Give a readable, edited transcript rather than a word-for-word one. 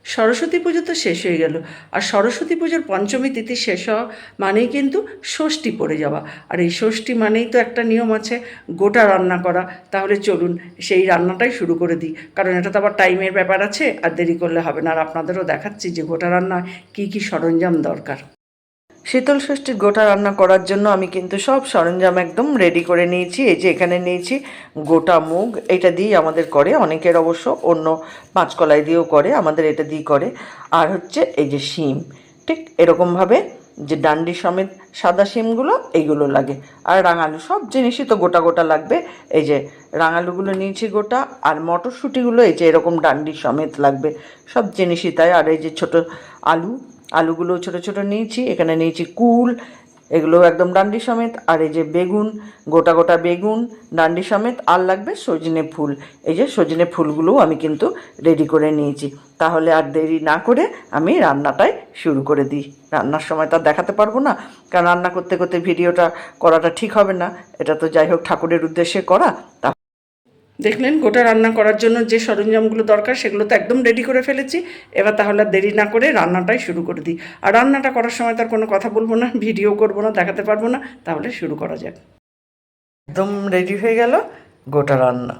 সরস্বতী পুজো তো শেষ হয়ে গেল, আর সরস্বতী পুজোর পঞ্চমী তিথি শেষ হওয়া মানেই কিন্তু ষষ্ঠী পড়ে যাওয়া। আর এই ষষ্ঠী মানেই তো একটা নিয়ম আছে, গোটা রান্না করা। তাহলে চলুন সেই রান্নাটাই শুরু করে দিই, কারণ এটা তো আবার টাইমের ব্যাপার আছে, আর দেরি করলে হবে না। আর আপনাদেরও দেখাচ্ছি যে গোটা রান্নায় কী কী সরঞ্জাম দরকার। শীতল ষষ্ঠীর গোটা রান্না করার জন্য আমি কিন্তু সব সরঞ্জাম একদম রেডি করে নিয়েছি। এই যে এখানে নিয়েছি গোটা মুগ, এটা দিয়েই আমাদের করে, অনেকের অবশ্য অন্য পাঁচকলাই দিয়েও করে, আমাদের এটা দিয়ে করে। আর হচ্ছে এই যে শিম, ঠিক এরকমভাবে যে ডান্ডি সমেত সাদা শিমগুলো এইগুলো লাগে, আর রাঙালু, সব জিনিসই তো গোটা গোটা লাগবে। এই যে রাঙালুগুলো নিয়েছি গোটা, আর মটরশুঁটিগুলো এই যে এরকম ডান্ডি সমেত লাগবে, সব জিনিসই তাই। আর এই যে ছোটো আলুগুলো ছোট ছোট নিয়েছি, এখানে নিয়েছি কুল, এগুলো একদম ডান্ডি সমেত। আর এই যে বেগুন, গোটা গোটা বেগুন ডান্ডি সমেত। আর লাগবে সজনে ফুল, এই যে সজনে ফুলগুলোও আমি কিন্তু রেডি করে নিয়েছি। তাহলে আর দেরি না করে আমি রান্নাটাই শুরু করে দিই। রান্নার সময় তো আর দেখাতে পারবো না, কারণ রান্না করতে করতে ভিডিওটা করাটা ঠিক হবে না। এটা তো যাই হোক ঠাকুরের উদ্দেশ্যে করা। দেখলেন গোটা রান্না করার জন্য যে সরঞ্জামগুলো দরকার সেগুলো তো একদম রেডি করে ফেলেছি। এবার তাহলে আর দেরি না করে রান্নাটাই শুরু করে দিই। আর রান্নাটা করার সময় তার কোনো কথা বলবো না, ভিডিও করবো না, দেখাতে পারবো না। তাহলে শুরু করা যাক। একদম রেডি হয়ে গেল গোটা রান্না।